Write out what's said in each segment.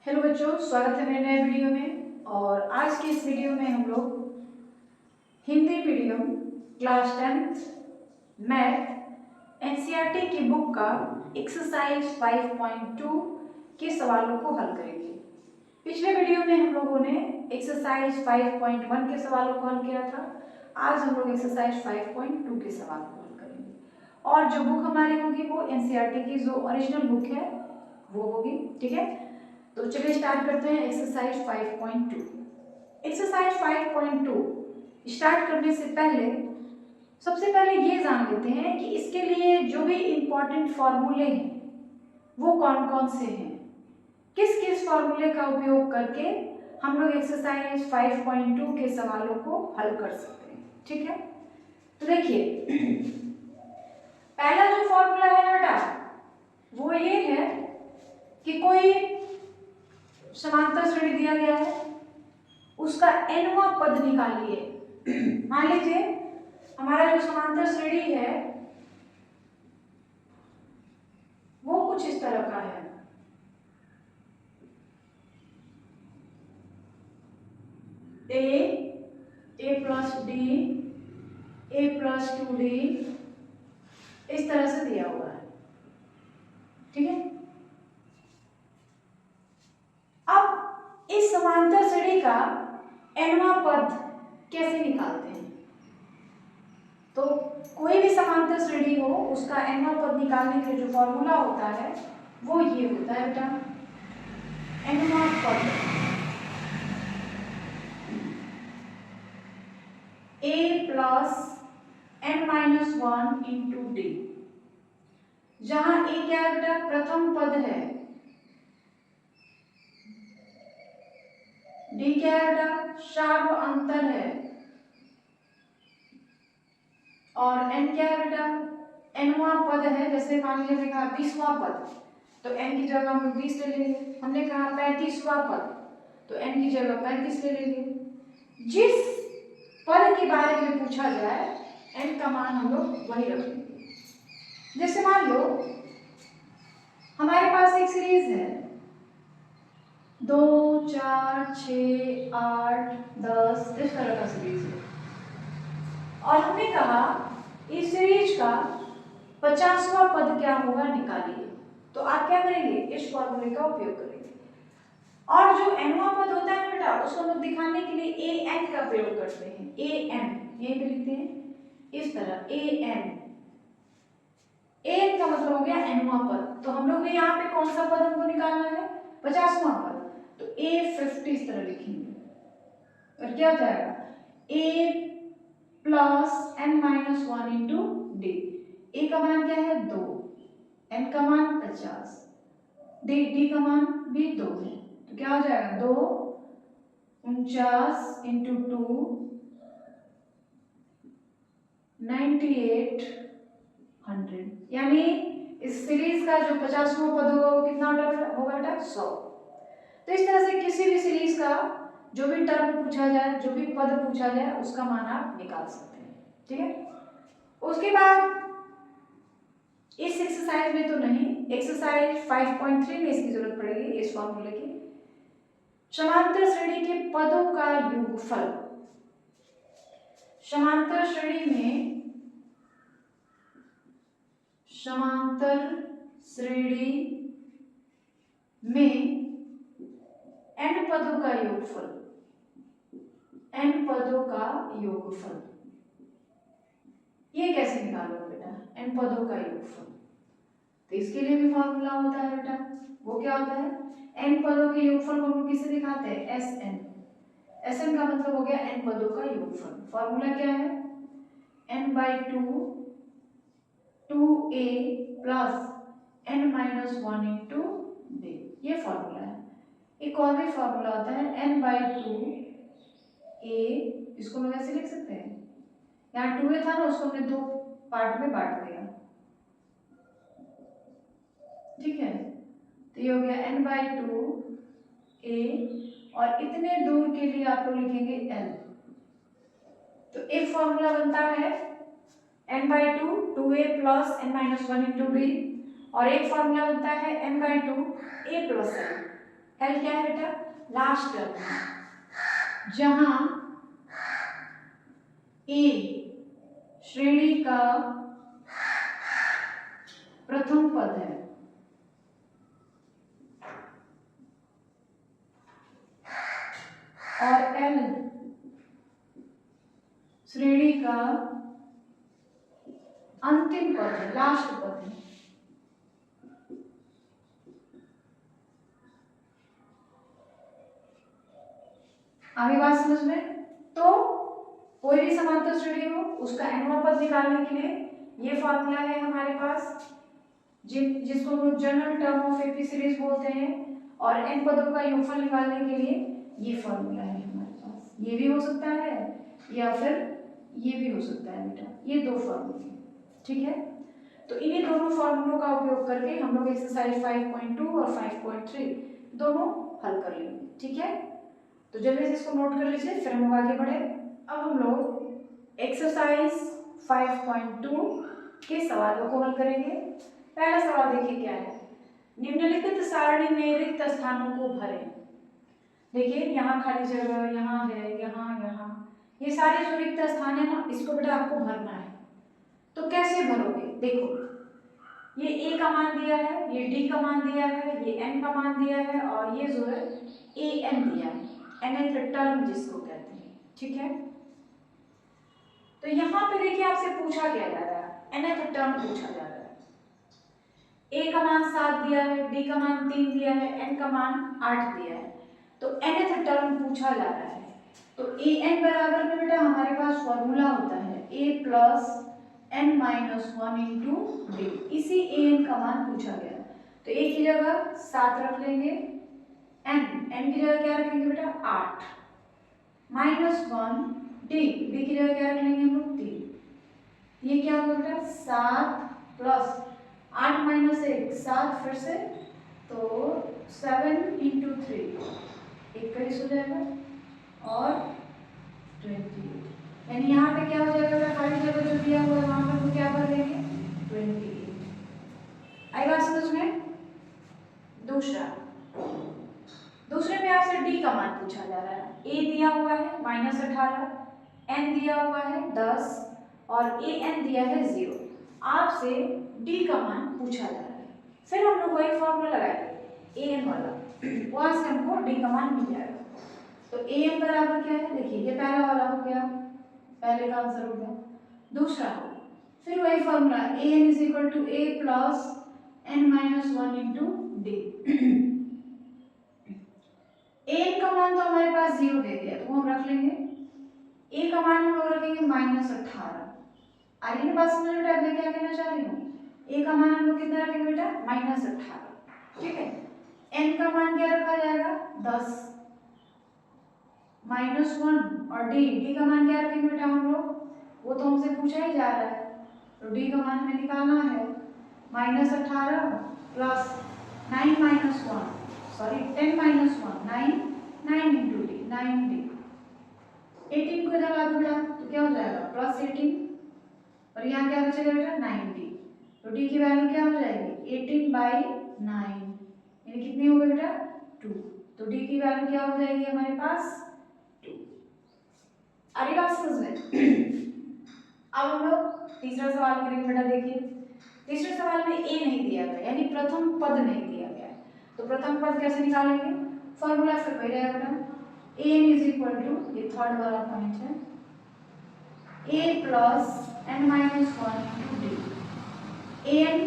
Hello बच्चों, स्वागत है मेरे नए वीडियो में। और आज की इस वीडियो में हम लोग Hindi medium class 10th math NCERT की बुक का एक्सरसाइज 5.2 के सवालों को हल करेंगे। पिछले वीडियो में हम लोगों ने एक्सरसाइज 5.1 के सवालों को हल किया था। आज हम लोग एक्सरसाइज 5.2 के सवाल को हल करेंगे। और जो बुक हमारी होगी वो एनसीईआरटी की जो ओरिजिनल बुक है वो होगी। ठीक है, तो चलिए स्टार्ट करते हैं एक्सरसाइज 5.2। एक्सरसाइज 5.2 स्टार्ट करने से पहले सबसे पहले ये जान लेते हैं कि इसके लिए जो भी इंपॉर्टेंट फॉर्मूले हैं वो कौन कौन से हैं, किस किस फॉर्मूले का उपयोग करके हम लोग एक्सरसाइज 5.2 के सवालों को हल कर सकते हैं। ठीक है, तो देखिए पहला जो फॉर्मूला है बेटा वो ये है कि कोई समांतर श्रेणी दिया गया है, उसका nवां पद निकालिए। मान लीजिए हमारा जो समांतर श्रेणी है वो कुछ इस तरह का है। a plus D, a plus 2d इस तरह से दिया हुआ है। ठीक है, अब इस समांतर श्रेणी का nवां पद कैसे निकालते हैं? तो कोई भी समांतर श्रेणी हो उसका nवां पद निकालने के जो फॉर्मूला होता है वो ये होता है बेटा, nवां पद a plus n-1 into D, जहां a क्या है बेटा? प्रथम पद है, d क्या है बेटा? शार्व अंतर है, और n क्या है बेटा? nवां पद है। जैसे मान लीजिए हमने कहा 20वां पद, तो n की जगह हम 20 ले लेंगे। हमने कहा 35वां पद, तो n की जगह 35 ले लेंगे। जिस पद के बारे में पूछा जाए n का मान हम लोग वही रखेंगे। जैसे मान लो हमारे पास एक सीरीज है 2, 4, 6, 8, 10 इस तरह का सीरीज है, और हमने कहा इस सीरीज का 50वां पद क्या होगा निकालिए। तो आप क्या करेंगे? इस फॉर्मूले का उपयोग करेंगे। और जो nवां पद होता है बेटा उसको हम लोग दिखाने के लिए an का प्रयोग करते हैं। an यहीं पे लिखते हैं इस तरह an का मतलब हो गया nवां पद। तो हम लोग ने यहाँ पे कौन सा पद हमको निकालना है? 50वां पद, तो a50 इस तरह लिखेंगे। और क्या हो जाएगा? a plus n-1 into D. a का मान क्या है? 2, n का मान 50, d का मान भी 2 है। तो क्या हो जाएगा? 2 49 इंटू 2 98 100, यानी इस सीरीज का जो 50वां पद होगा वो कितना होगा बेटा? 100। तो इस तरह से किसी भी सीरीज का जो भी टर्म पूछा जाए, जो भी पद पूछा जाए उसका मान आप निकाल सकते हैं। ठीक है, उसके बाद इस एक्सरसाइज में तो नहीं, एक्सरसाइज 5.3 में इसकी जरूरत पड़ेगी इस फॉर्मूले की। समांतर श्रेणी के पदों का योगफल। समांतर श्रेणी में n पदों का योगफल, n पदों का योगफल ये कैसे निकालोगे बेटा? n पदों का योगफल, तो इसके लिए भी फॉर्मूला होता है बेटा। वो क्या होता है? n पदों के योगफल को हम किससे दिखाते हैं? Sn का मतलब हो गया n पदों का योगफल। फॉर्मूला क्या है? n/2 2a plus n-1 into d, ये फॉर्मूला है। एक और भी फॉर्मूला होता है n/2 a, इसको हम ऐसे लिख सकते हैं, यहाँ 2a था ना उसको हमने 2 पार्ट में बांट दिया। ठीक है, तो ये हो गया n/2 a, और इतने दूर के लिए आप लोग लिखेंगे l। तो एक फॉर्मूला बनता है n/2 2a plus n-1 into d, और एक फॉर्मूला बनता है n/2 a plus l। L क्या है बेटा, लास्ट टर्म है, जहां ए श्रेणी का प्रथम पद है और एल श्रेणी का अंतिम पद है, लास्ट पद है। आगे बात समझ में? तो कोई भी समांतर श्रेणी हो उसका nवां पद निकालने के लिए ये फॉर्मूला है हमारे पास, जिसको हम लोग general term of AP series बोलते हैं, और n पदों का योगफल निकालने के लिए ये फॉर्मूला है हमारे पास। ये भी हो सकता है या फिर ये भी हो सकता है बेटा, ये दो फॉर्मूले, ठीक है। तो इन्हीं दोनों फॉर्मूलों का उपयोग करके हम लोग एक्सरसाइज 5.2 और 5.3 दोनों हल कर लेंगे, ठीक है। तो जल्दी से इसको नोट कर लीजिए, फिर हम आगे बढ़े। अब हम लोग एक्सरसाइज 5.2 के सवालों को हल करेंगे। पहला सवाल देखिए क्या है, निम्नलिखित सारणी में रिक्त स्थानों को भरें। देखिए यहाँ खाली जगह, यहाँ है, यहाँ, ये सारे जो रिक्त स्थान है ना, इसको बेटा आपको भरना है। तो कैसे भरोगे? देखो, ये ए का मान दिया है, ये डी का मान दिया है, ये एन का मान दिया है, और ये जो है ए एन दिया है, nth टर्म जिसको कहते हैं, ठीक है। तो यहाँ पे देखिए आपसे पूछा क्या जा रहा है, nth टर्म पूछा जा रहा है। ए का मान 7 दिया है, डी का मान 3 दिया है, एन का मान 8 दिया है, तो nth टर्म पूछा जा रहा है। तो ए एन बराबर में बेटा हमारे पास फॉर्मूला होता है a plus n minus 1 into d, इसी ए एन का मान पूछा गया। तो ए की जगह 7 रख लेंगे, n की जगह क्या रखेंगे बेटा 8, माइनस 1 डी की जगह क्या रख लेंगे हम लोग 3। ये क्या होगा बेटा 7 प्लस 8 माइनस 1 7, फिर से तो 7 इंटू 3 21 हो जाएगा, और 28, यानी यहाँ पे क्या हो जाएगा, खाली जगह जो दिया हुआ है वहां पर वो क्या भर लेंगे 28। आई बात समझ में? दूसरे में आपसे डी का मान पूछा जा रहा है। ए दिया हुआ है -18, एन दिया हुआ है 10 और ए एन दिया है 0। आपसे डी का मान पूछा जा रहा है। फिर हम लोग वही फॉर्मूला लगाएंगे ए एन वाला, वहां से हमको डी का मान मिल जाएगा। तो ए एन बराबर क्या है, देखिए ये पहला वाला हो गया, पहले का आंसर हो गया। दूसरा हो, फिर वही formula a n is equal to a plus n minus 1 into d. A का मान तो हमारे पास 0 दे दिया, तो हम रख लेंगे। ए का मान हम लोग रखेंगे -18। आगे की बात समझ बेटा, मैं क्या कहना चाह रही हूँ, ए का मान हम लोग कितना रखेंगे बेटा -18, ठीक है। एन का मान क्या रखा जाएगा 10, -1, और डी का मान क्या रखेंगे बेटा हम लोग, वो तो हमसे पूछा ही जा रहा है, तो डी का मान हमें निकालना है -18 plus 9 minus 1, sorry 10 minus 1 9 into D 9d। 18 को इधर ला दो बेटा, तो क्या हो जाएगा +18, और यहाँ क्या बचेगा बेटा 9d। तो डी की वैल्यू क्या हो जाएगी 18/9, यानी कितनी हो गई बेटा 2। तो डी की वैल्यू क्या हो जाएगी हमारे पास 2। अरे बात समझ में? अब हम लोग तीसरा सवाल करेंगे बेटा। देखिए तीसरे सवाल में ए नहीं दिया गया, यानी प्रथम पद नहीं दिया गया, तो प्रथम पद कैसे निकालेंगे, फॉर्मूला फिर वही रहेगा बेटा a n is equal to, ये थर्ड वाला पॉइंट है, a plus n minus 1 into d. A n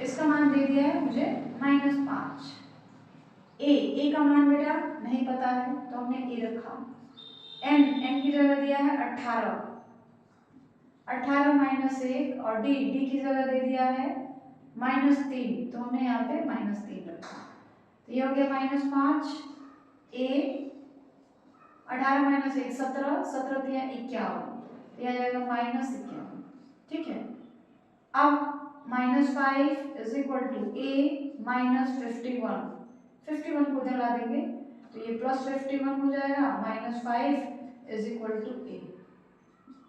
इसका मान दे दिया है मुझे -5, ए का मान बेटा नहीं पता है तो हमने ए रखा, एन की जगह दिया है 18 माइनस 1, और डी की जगह दे दिया है -3, तो हमने यहाँ पे -3 रखा। तो ये हो गया -5, ए 18 माइनस 1 17, 17 दिया 51, तो यह जाएगा -51, ठीक है। अब -5 इज इक्वल टू ए -51, 51 को इधर ला देंगे तो ये +51 हो जाएगा, -5 इज इक्वल टू ए।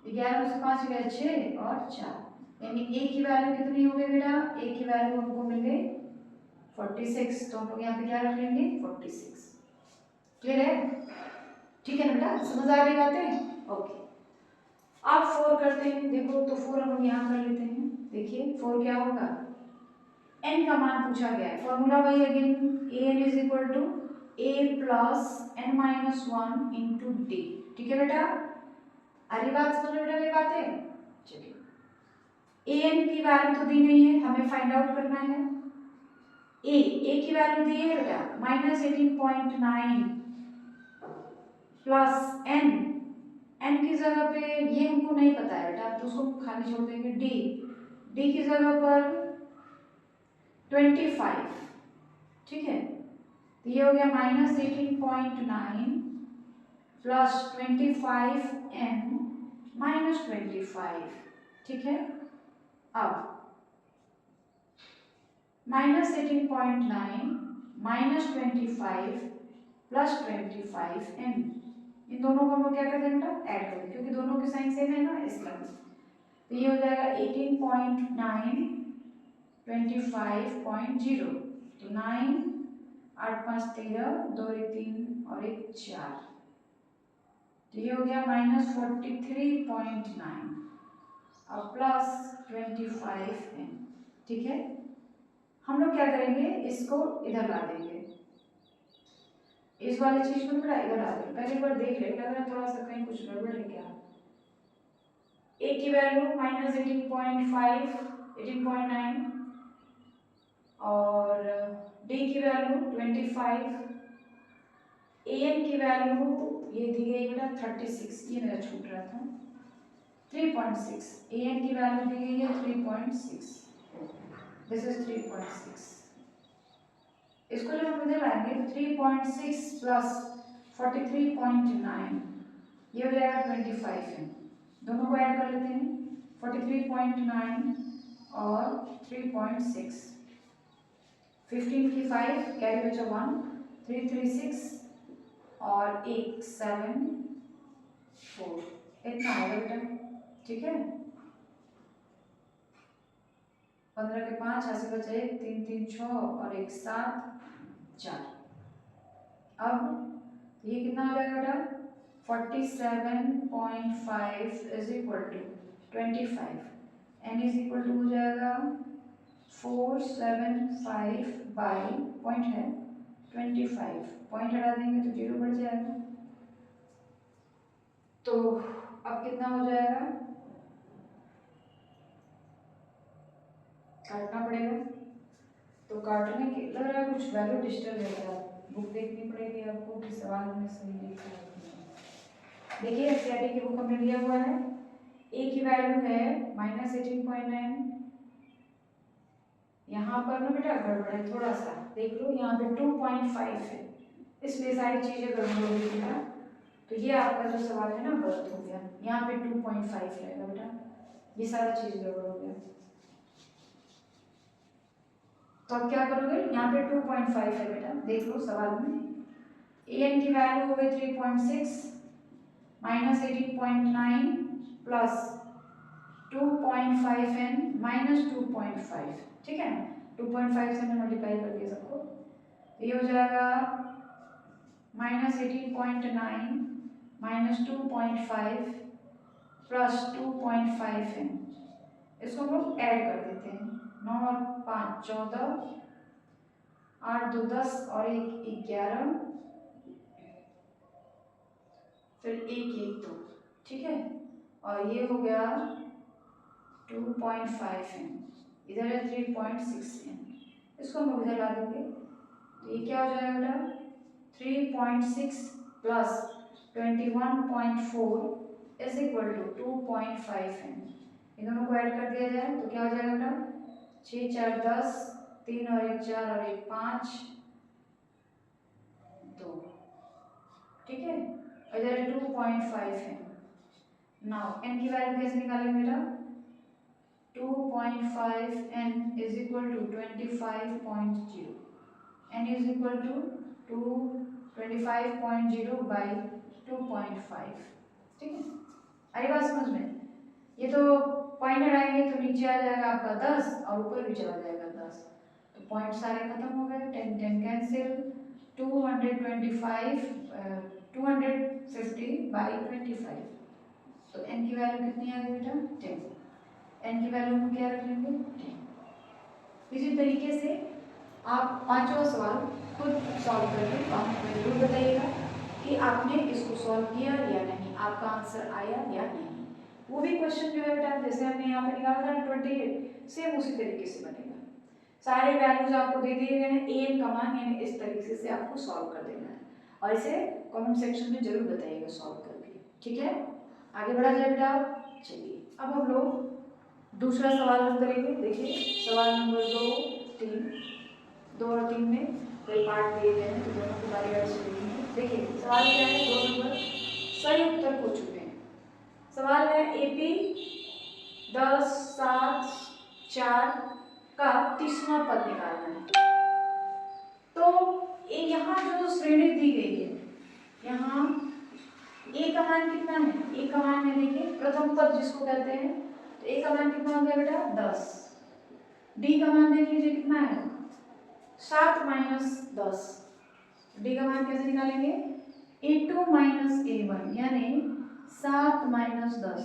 11 से 5 गए 6 और 4, यानी ए की वैल्यू कितनी हो गई बेटा, ए की वैल्यू हमको मिल गई 46, तो हम लोग यहाँ पे क्या रख लेंगे 46। क्लियर है? ठीक है ना बेटा, समझ आ रही बातें? ओके, अब 4 करते हैं। देखो तो 4 हम लोग यहाँ कर लेते हैं। देखिए 4 क्या होगा, n का मान पूछा गया है, फॉर्मूला वही again, an is equal to a plus n minus 1 into D. ठीक है बेटा, आ रही बात समझ में बेटा मेरी बातें? चलिए an की वैल्यू तो दी नहीं है, हमें फाइंड आउट करना है। a की वैल्यू दी है बेटा -18.9 प्लस n की जगह पे ये हमको नहीं पता है बेटा, तो उसको खाली छोड़ देंगे। d की जगह पर 25, ठीक है, तो ये हो गया -18.9 प्लस 25n माइनस 25। ठीक है, अब -18.9 माइनस 25 प्लस 25n, इन दोनों को हम लोग क्या कर देंगे बेटा, ऐड कर देंगे, क्योंकि दोनों के साइन सेम है ना इसलिए। तो ये हो जाएगा 18.9 25.0, तो 9 8 5 13, 2 1 3 और 1 4, तो ये हो गया -43.9 और प्लस 25n। ठीक है, हम लोग क्या करेंगे, इसको इधर ला देंगे, इस वाली चीज को थोड़ा इधर ला देंगे। पहले एक बार देख ले, लग रहा है थोड़ा सा कहीं कुछ गड़बड़ है क्या। a की वैल्यू -18.5 18.9 और d की वैल्यू 25, an की वैल्यू ये दी गई बेटा 36, ये मेरा छूट रहा था, 3.6, an की वैल्यू दी गई है 3.6, दिस इज 3.6। इसको जब हम इधर लाएंगे तो 3.6 प्लस 43.9, ये हो जाएगा 25 है। दोनों को ऐड कर लेते हैं, 43.9 और 3.6, 15 की 5 कैरी बचा 1, 3 3 6 और 1 7 4, इतना आएगा बेटा। ठीक है, 15 के 5 ऐसे बचे 1 3 3 6 और 1 7 4। अब ये कितना हो जाएगा बेटा, 47.5 is equal to 25, n is equal to हो जाएगा 475 बाई पॉइंट है 25, पॉइंट हटा देंगे तो 0 बढ़ जाएगा। तो अब कितना हो जाएगा, काटना पड़ेगा, तो काटने के लग रहा है कुछ वैल्यू डिस्टर्ब है क्या, बुक देखनी पड़ेगी आपको कि सवाल में सही लिखा है। देखिए एनसीईआरटी की बुक हमने लिया हुआ है, a की वैल्यू है -18.9, यहाँ पर ना बेटा गड़बड़ है थोड़ा सा, देख लो यहाँ पे 2.5 है, इसलिए सारी चीजें गड़बड़ हो गई बेटा। तो ये आपका जो सवाल है ना गलत हो गया, यहाँ पे 2.5 रहेगा बेटा, ये सारा चीज गड़बड़ हो गया। तो अब क्या करोगे, यहाँ पे 2.5 है बेटा, देख लो सवाल में, an की वैल्यू हो गई 3.6 -18.9 प्लस 2.5n माइनस 2.5, ठीक है ना, 2.5 से मल्टीप्लाई कर दिया सबको, ये हो जाएगा -18.9 माइनस 2.5 प्लस 2.5n, इसको हम लोग ऐड कर देते हैं, 9 और 5 14, 8 2 10 और 1 11, फिर 1 1 2, ठीक है, और ये हो गया 2.5n, इधर है 3.6n, इसको हम लोग इधर ला देंगे, तो ये क्या हो जाएगा बेटा 3.6 plus 21.4 is equal to 2.5n, इन दोनों को ऐड कर दिया जाए तो क्या हो जाएगा बेटा 6 4 10, 3 और 1 4 और 1 5 2, ठीक है, इधर 2.5n। नाउ n की वैल्यू कैसे निकालेंगे बेटा, 2.5n is equal to 25.0, n is equal to 25.0 by 2.5, ठीक है, आई बात समझ में। ये तो पॉइंट हटाएंगे तो नीचे आ जाएगा आपका 10 और ऊपर भी चला जाएगा 10, तो पॉइंट सारे खत्म हो गए, 10 10 कैंसिल, 225 250 बाई 25, तो n की वैल्यू कितनी आ गई बेटा 10, n की वैल्यू हम क्या रख लेंगे 10। इसी तरीके से आप पांचवा सवाल खुद सॉल्व करके हमें जरूर बताइएगा कि आपने इसको सॉल्व किया या नहीं, आपका आंसर आया या नहीं। वो भी क्वेश्चन जो है बेटा जैसे हमने यहाँ पे निकाला था 28, सेम उसी तरीके से बनेगा। सारे वैल्यूज आपको दे दिए गए हैं, एन का मान यानी इस तरीके से आपको सॉल्व कर देना है और इसे कमेंट सेक्शन में जरूर बताइएगा सॉल्व करके, ठीक है। आगे बढ़ा जाए बेटा। चलिए अब हम लोग दूसरा सवाल हल करेंगे। देखिए सवाल नंबर 2 और 3 में कई पार्ट दिए गए हैं तो दोनों को बारी बारी से देखेंगे। देखिए सवाल क्या है, 2 नंबर सही उत्तर हो चुके हैं। सवाल है एपी 10 7 4 का 30वां पद निकालना है। तो यहाँ जो श्रेणी दी गई है, यहाँ ए का मान कितना है, ए का मान है देखिए प्रथम पद जिसको कहते हैं, तो ए का मान कितना हो गया बेटा 10। डी का मान देख लीजिए कितना है 7 माइनस 10। डी का मान कैसे निकालेंगे, a2 माइनस a1 यानी 7 माइनस 10,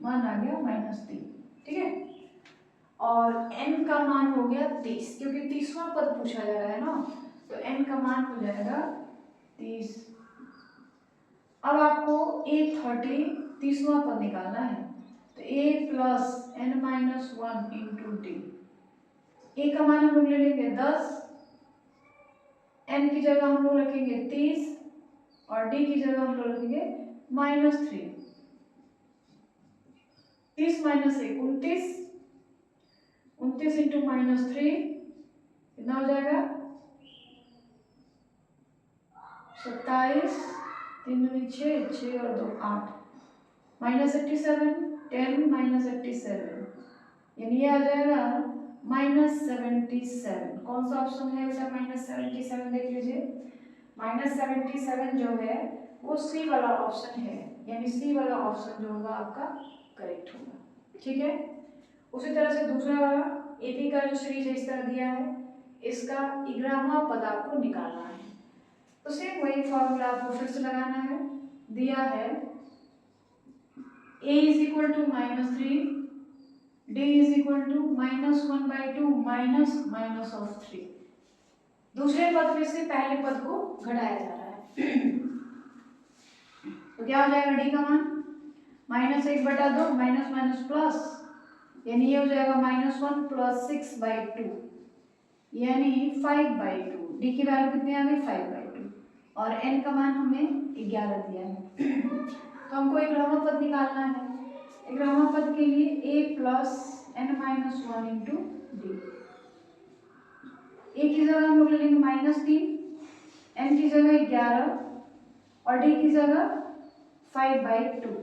मान आ गया -3, ठीक है। और n का मान हो गया 30, क्योंकि 30वां पद पूछा जा रहा है ना, तो n का मान हो जाएगा 30। अब आपको a30 30वां पद निकालना है, तो a plus n minus 1 into D. a का मान हम लोग ले लेंगे 10, n की जगह हम लोग रखेंगे 30 और d की जगह हम लोग रखेंगे -3। 30 माइनस 1 29, 29 इंटू -3 कितना हो जाएगा 27, 3 दूनी 6, 6 और 2 8, -87, 10 -87 यानी ये आ जाएगा -77। कौन सा ऑप्शन है बेटा -77, देख लीजिए -77 जो है वो सी वाला ऑप्शन है, यानी सी वाला ऑप्शन जो होगा आपका करेक्ट होगा, ठीक है। उसी तरह से दूसरा वाला एपी का जो सीरीज है इस तरह दिया है, इसका 11वां पद आपको निकालना है। तो सेम वही फॉर्मूला आपको फिर से लगाना है। दिया है a is equal to -3, d is equal to -1/2 minus of 3। दूसरे पद में से पहले पद को घटाया जा रहा है तो क्या हो जाएगा d का मान -1/2 माइनस माइनस प्लस, यानी ये हो जाएगा -1 प्लस 6/2 यानी 5/2। डी की वैल्यू कितनी आ गई 5/2 और एन का मान हमें 11 दिया है तो हमको 11वां पद निकालना है। 11वां पद के लिए a plus n minus 1 into d. A की जगह हम लोग ले लेंगे -3, n की जगह 11 और d की जगह 5/2,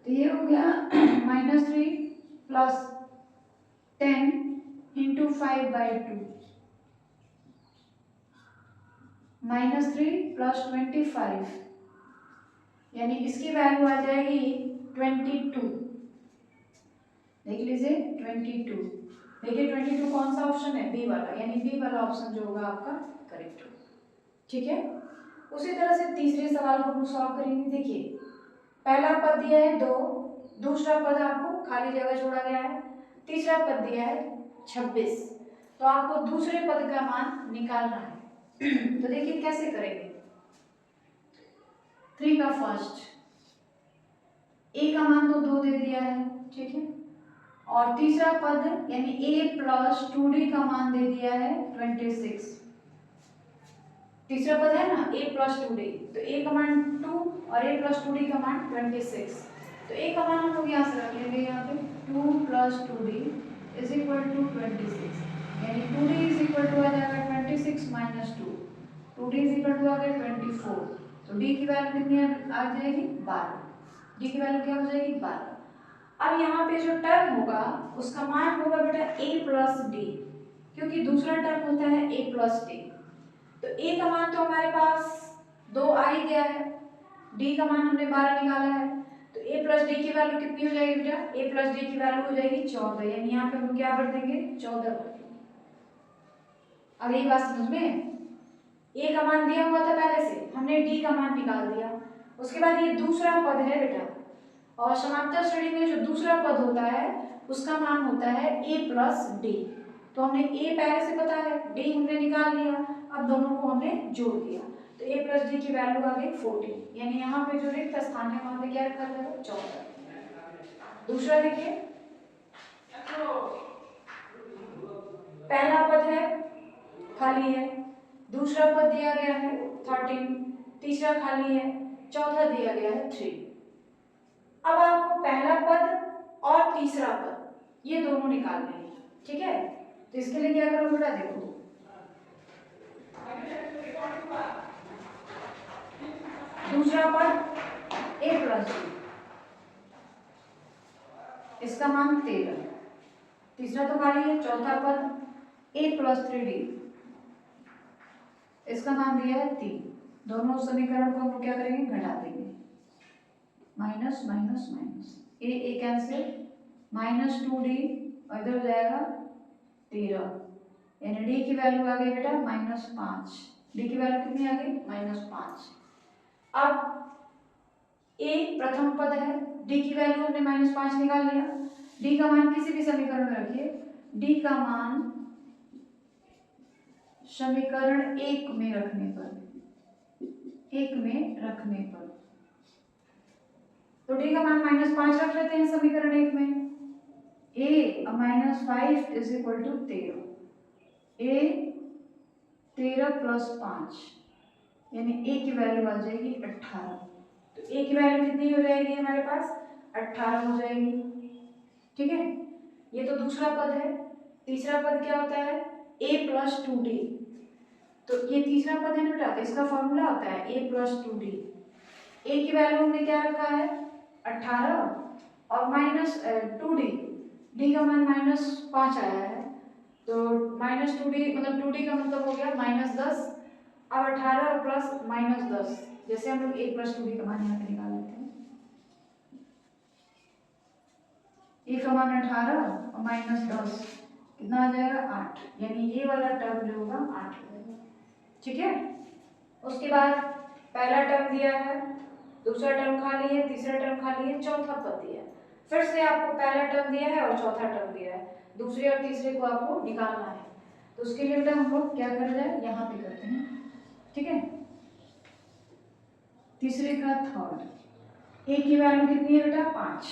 तो ये हो गया -3 प्लस 10 इंटू 5/2 -3 प्लस 25 यानी इसकी वैल्यू आ जाएगी 22। देख लीजिए 22। देखिए 22 कौन सा ऑप्शन है, बी वाला, यानी बी वाला ऑप्शन जो होगा आपका करेक्ट होगा, ठीक है। उसी तरह से तीसरे सवाल को हम सॉल्व करेंगे। देखिए पहला पद दिया है 2, दूसरा पद आपको खाली जगह छोड़ा गया है, तीसरा पद दिया है 26, तो आपको दूसरे पद का मान निकालना है तो देखिए कैसे करेंगे। 3 का फर्स्ट, a का मान तो 2 दे दिया है, ठीक है, और तीसरा पद यानी a प्लस 2d का मान दे दिया है 26। तीसरा पद है ना a प्लस 2d, तो a का मान 2 और a प्लस 2d का मान 26, तो a का मान हम लोग यहाँ से रख लेंगे, यहाँ पे 2 plus 2d is equal to 26, यानी 2d इज इक्वल टू आ जाएगा 26 minus 2, 2d is equal to आ गया 24, तो d की वैल्यू कितनी आ जाएगी 12, d की वैल्यू क्या हो जाएगी 12। अब यहाँ पे जो टर्म होगा उसका मान होगा बेटा a प्लस डी, क्योंकि दूसरा टर्म होता है a प्लस डी, तो a का मान तो हमारे पास 2 आ ही गया है, d का मान हमने 12 निकाला है, तो a प्लस डी की वैल्यू कितनी हो जाएगी बेटा, a प्लस डी की वैल्यू हो जाएगी 14, यानी यहाँ पे हम क्या भर देंगे 14 भर देंगे, अब यही बात समझ में, ए का मान दिया हुआ था पहले से, हमने डी का मान निकाल दिया। उसके बाद ये दूसरा पद है बेटा, और समांतर श्रेणी में जो दूसरा पद होता है उसका मान होता है a प्लस डी। तो हमने a पहले से पता है, d हमने निकाल लिया, अब दोनों को हमने जोड़ दिया, तो a प्लस डी की वैल्यू आ गई 14, यानी यहाँ पे जो रिक्त स्थान है वहां पे क्या रखा जाएगा 14। दूसरा देखिए, पहला पद है खाली है, दूसरा पद दिया गया है 13, तीसरा खाली है, चौथा दिया गया है 3। अब आपको पहला पद और तीसरा पद ये दोनों निकालने हैं, ठीक है। तो इसके लिए क्या करो बेटा, देखो दूसरा पद a प्लस डी, इसका मान 13, तीसरा तो खाली है, चौथा पद a प्लस 3d, इसका मान दिया है 3। दोनों समीकरण को हम क्या करेंगे, घटा देंगे, minus minus minus, a cancel, minus 2d और इधर हो जाएगा 13, यानी d की वैल्यू आ गई बेटा -5, d की वैल्यू कितनी आ गई -5। अब a प्रथम पद है, d की वैल्यू हमने -5 निकाल लिया, d का मान किसी भी समीकरण में रखिए, d का मान समीकरण 1 में रखने पर, तो d का मान -5 रख लेते हैं समीकरण 1 में, a -5 is equal to 13, a 13 plus 5 यानी a की वैल्यू आ जाएगी 18। तो a की वैल्यू कितनी हो जाएगी हमारे पास, 18 हो जाएगी, ठीक है। ये तो दूसरा पद है। तीसरा पद क्या होता है, a प्लस 2d, तो ये तीसरा पद है ना बेटा, तो इसका फॉर्मूला होता है a प्लस 2d। a की वैल्यू हमने क्या रखा है 18 और माइनस 2d, d का मान -5 आया है, तो -2d मतलब 2d का मतलब हो गया -10। अब 18 और प्लस -10, जैसे हम लोग 1 प्लस 2d का मान यहाँ पे निकाल लेते हैं, a का मान 18 और -10 कितना आ जाएगा 8, यानी ये वाला टर्म जो होगा 8 हो जाएगा, ठीक है। उसके बाद पहला टर्म दिया है, दूसरा टर्म खाली है, तीसरा टर्म खाली है, चौथा पद दिया है। फिर से आपको पहला टर्म दिया है और चौथा टर्म दिया है, दूसरे और तीसरे को आपको निकालना है। तो उसके लिए बेटा हम लोग क्या कर जाए, यहाँ पे करते हैं, ठीक है। तीसरे का थर्ड, a की वैल्यू कितनी है बेटा 5,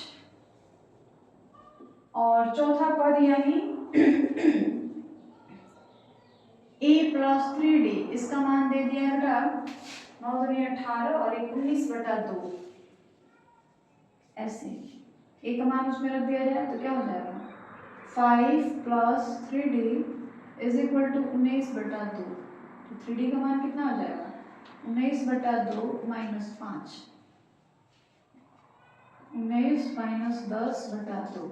और चौथा पद यानी a प्लस 3d, इसका मान दे दिया है बेटा 9 दूनी 18 और 19/2, ऐसे a का मान उसमें रख दिया जाए तो क्या हो जाएगा 5 plus 3d is equal to 19/2। तो 3d का मान कितना हो जाएगा 19/2 माइनस 5, 19 माइनस 10/2,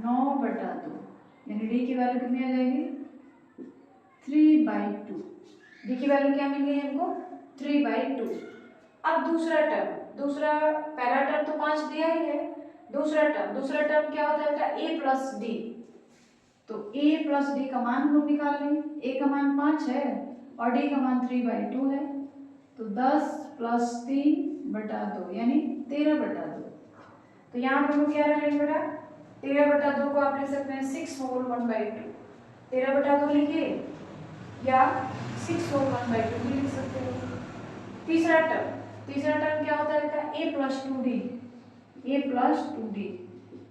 9/2, यानी d की वैल्यू कितनी आ जाएगी 3/2। d की वैल्यू क्या मिल गई हमको 3/2। अब दूसरा टर्म, पहला टर्म तो 5 दिया ही है, दूसरा टर्म क्या होता है a प्लस डी, तो a प्लस डी का मान हम लोग निकाल लें, a का मान 5 है और d का मान 3/2 है, तो 10 प्लस 3/2 यानी 13/2। तो यहाँ पर हम लोग क्या रख लेंगे बेटा 13/2 को आप लिख सकते हैं 6 होल 1/2, 13/2 लिखिए या 6 होल 1/2 भी लिख सकते हो। तीसरा टर्म क्या होता है a प्लस 2d,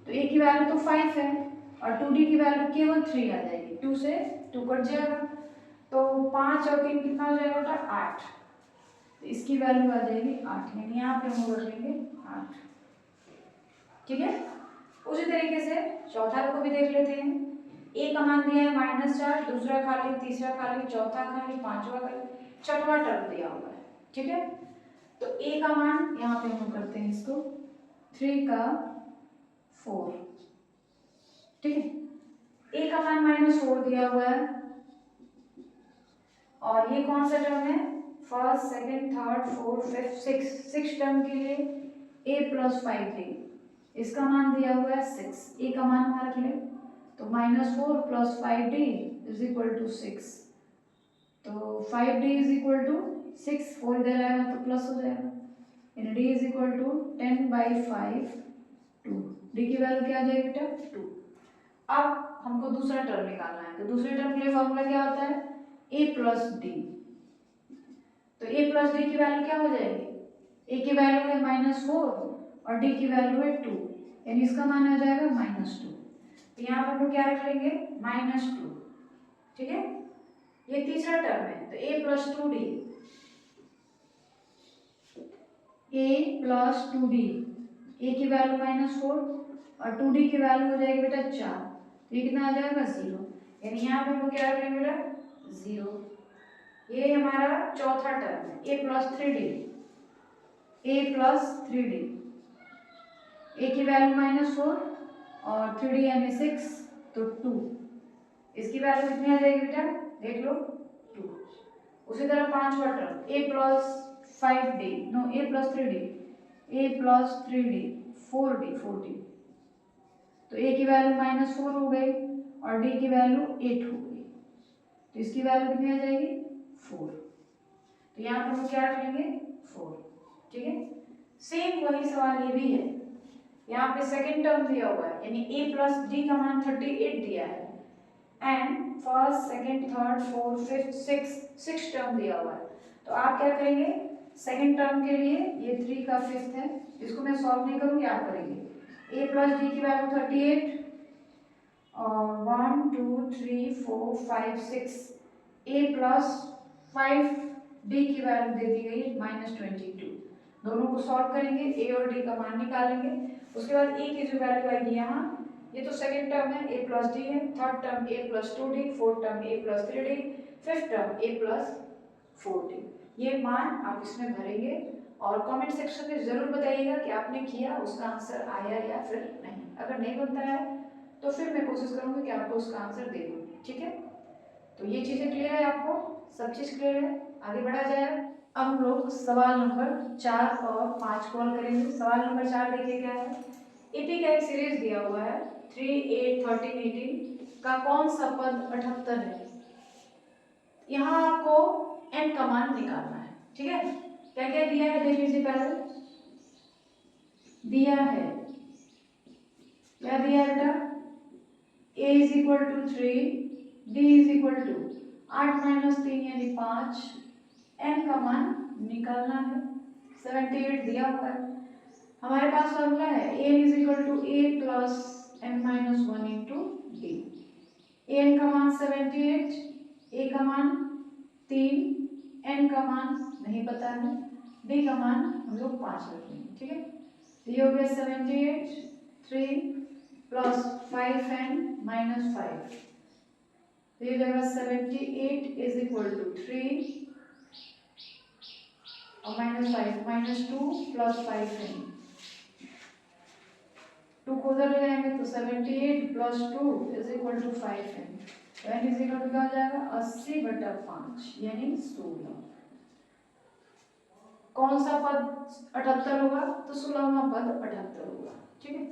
तो a की वैल्यू तो 5 है और 2d की वैल्यू केवल 3 आ जाएगी, 2 से 2 कट जाएगा, तो 5 और 3 कितना हो जाएगा बेटा 8, तो इसकी वैल्यू आ जाएगी 8, यानी यहाँ पे हम रख लेंगे 8, ठीक है। उसी तरीके से चौथा को भी देख लेते हैं, a का मान दिया है -4, दूसरा खाली, तीसरा खाली, चौथा खाली, पांचवा खाली, छठवां टर्म दिया हुआ है, ठीक है। तो a का मान यहाँ पे हम करते हैं इसको 3 का 4, ठीक है। a का मान -4 दिया हुआ है और ये कौन सा टर्म है first, second, third, fourth, fifth, six term के लिए a प्लस 5 ली, इसका मान दिया हुआ है 6, a का मान हमारा रख ले तो -4 plus 5d is equal to 6, तो 5d इज इक्वल टू 6, 4 इधर आएगा तो प्लस हो जाएगा, यानी d is equal to 10/5 2। d की वैल्यू क्या आ जाएगी बेटा 2। अब हमको दूसरा टर्म निकालना है, तो दूसरे टर्म के लिए फॉर्मूला क्या होता है a प्लस डी। तो a प्लस डी की वैल्यू क्या हो जाएगी, a की वैल्यू है -4 और d की वैल्यू है 2, यानी इसका मान आ जाएगा -2। तो यहाँ पर हम लोग क्या रख लेंगे -2, ठीक है। ये तीसरा टर्म है, तो a plus 2d, a plus 2d, a की वैल्यू -4 और 2d की वैल्यू हो जाएगी बेटा 4, तो ये कितना आ जाएगा 0, यानी यहाँ पे हमको क्या रखेंगे बेटा 0। ये हमारा चौथा टर्म है a plus 3d, a plus 3d, a की वैल्यू -4 और 3d यानी 6, तो 2, इसकी वैल्यू कितनी आ जाएगी बेटा देख लो 2। उसी तरह पांचवा term a plus 5d, no a plus 3d, a plus 3d 4d, तो a की वैल्यू -4 हो गई और d की वैल्यू 8 हो गई, तो इसकी वैल्यू कितनी आ जाएगी 4, तो यहाँ पर हम क्या रख लेंगे 4, ठीक है। सेम वही सवाल ये भी है, यहाँ पे सेकंड टर्म दिया हुआ है, यानी a प्लस डी का मान 38 दिया है and first second third fourth fifth six term दिया हुआ है। तो आप क्या करेंगे सेकंड टर्म के लिए, ये 3 का फिफ्थ है, इसको मैं सॉल्व नहीं करूंगी, आप करेंगे। a प्लस डी की वैल्यू 38 और 1 2 3 4 5 6, a प्लस 5 डी की वैल्यू दे दी गई -22, दोनों को सॉल्व करेंगे, a और d का मान निकालेंगे। उसके बाद a की जो वैल्यू आएगी यहाँ, ये तो सेकंड टर्म है a प्लस डी है, third term a plus 2d, fourth term a plus 3d, fifth term a plus 4d, ये मान आप इसमें भरेंगे और कमेंट सेक्शन में जरूर बताइएगा कि आपने किया, उसका आंसर आया या फिर नहीं। अगर नहीं बनता है तो फिर मैं कोशिश करूंगी कि आपको उसका आंसर दे दूँ, ठीक है। तो ये चीजें क्लियर है, आपको सब चीज क्लियर है, आगे बढ़ा जाए। अब हम लोग सवाल नंबर 4 और 5 को हल करेंगे। सवाल नंबर 4 देखिए क्या है, एपी का एक सीरीज दिया हुआ है 3 8 13 18 का कौन सा पद 78 है। यहाँ आपको n का मान निकालना है, ठीक है। क्या क्या दिया है देख लीजिए, पहले दिया है, क्या दिया है बेटा a is equal to 3, d is equal to 8 - 3 यानी 5, n का मान निकालना है, 78 दिया हुआ है। हमारे पास फॉर्मूला है a is equal to a plus n minus 1 into D. an का मान 78, a का मान 3, n का मान नहीं पता है, d का मान हम लोग 5 रखेंगे, ठीक है। तो ये हो गया 78 3 प्लस 5n माइनस 5, तो ये जाएगा 78 इज इक्वल टू 3 और माइनस 2 प्लस 5n, 2 को उधर ले जाएंगे तो 78 plus 2 is equal to 5n, तो n इज इक्वल टू क्या हो जाएगा 80/5 यानी 16। कौन सा पद 78 होगा, तो 16वां पद 78 होगा, ठीक है।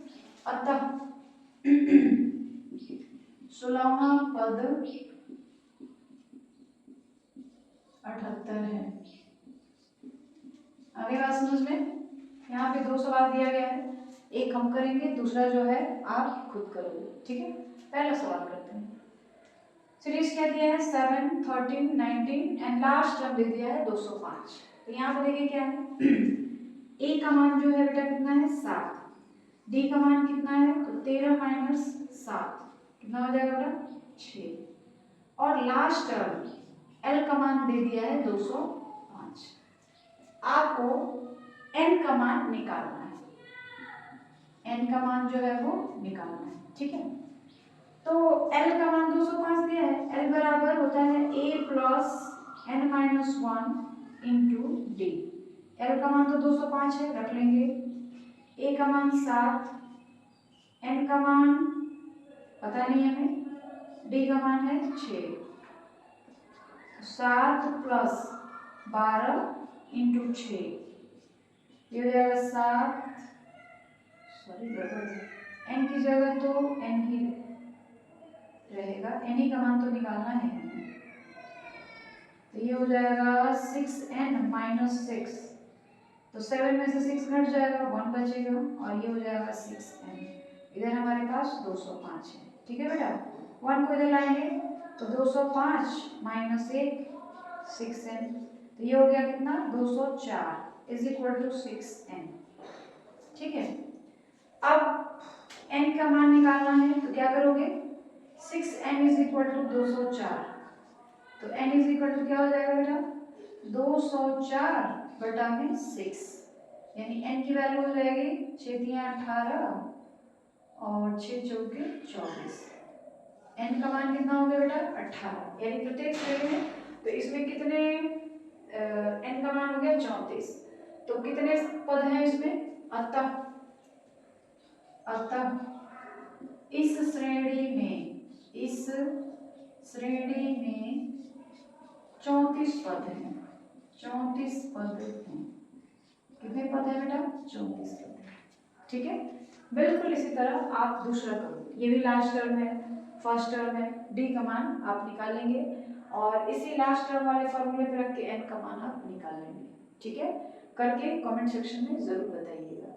अतः 16वां पद 78 है। आगे बात समझ में, यहाँ पे 2 सवाल दिया गया है, एक हम करेंगे, दूसरा जो है आप खुद करोगे, ठीक है। पहला सवाल करते हैं। सीरीज क्या दिया है 7 13 19 एंड लास्ट टर्म दे दिया है 205। तो यहाँ पे देखिए क्या है a का मान जो है बेटा कितना है 7, d का मान कितना है तो 13 माइनस 7 कितना हो जाएगा बेटा 6, और लास्ट टर्म l का मान दे दिया है 205। आपको n का मान निकालना है, n का मान जो है वो निकालना है, ठीक है। तो l का मान 205 दिया है, l बराबर होता है a plus n minus 1 into D. l का मान तो 205 है, रख लेंगे, a का मान 7, n का मान पता नहीं हमें, d का मान है 6, 7 प्लस 12 इंटू 6, ये हो जाएगा 7, सॉरी n की जगह तो n ही रहेगा, n का मान तो निकालना है हमें। तो ये हो जाएगा 6n माइनस 6, तो 7 में से 6 घट जाएगा, 1 बचेगा और ये हो जाएगा 6n। इधर हमारे पास 205 है। ठीक है बेटा, 1 को इधर लाएंगे तो 205 माइनस 1 6n, तो ये हो गया कितना 204 इज इक्वल टू 6n। ठीक है, अब n का मान निकालना है तो क्या करोगे, 6n इज इक्वल टू 204, तो n इज इक्वल टू क्या हो जाएगा बेटा 204 बटा में 6, यानी n की वैल्यू हो जाएगी 6 × 18 और 6 × 4 = 24। n का मान कितना हो गया बेटा 18, यानी प्रत्येक श्रेणी में, तो इसमें कितने n का मान हो गया 34, तो कितने पद हैं इसमें, अतः इस श्रेणी में 34 पद हैं, 34 पद हैं। कितने पद है बेटा 34 पद है। ठीक है, बिल्कुल इसी तरह आप दूसरा करो, ये भी लास्ट टर्म है, फर्स्ट टर्म है, डी का मान आप निकालेंगे और इसी लास्ट टर्म वाले फॉर्मूले पे रख के n का मान आप निकाल लेंगे। ठीक है, करके कमेंट सेक्शन में जरूर बताइएगा।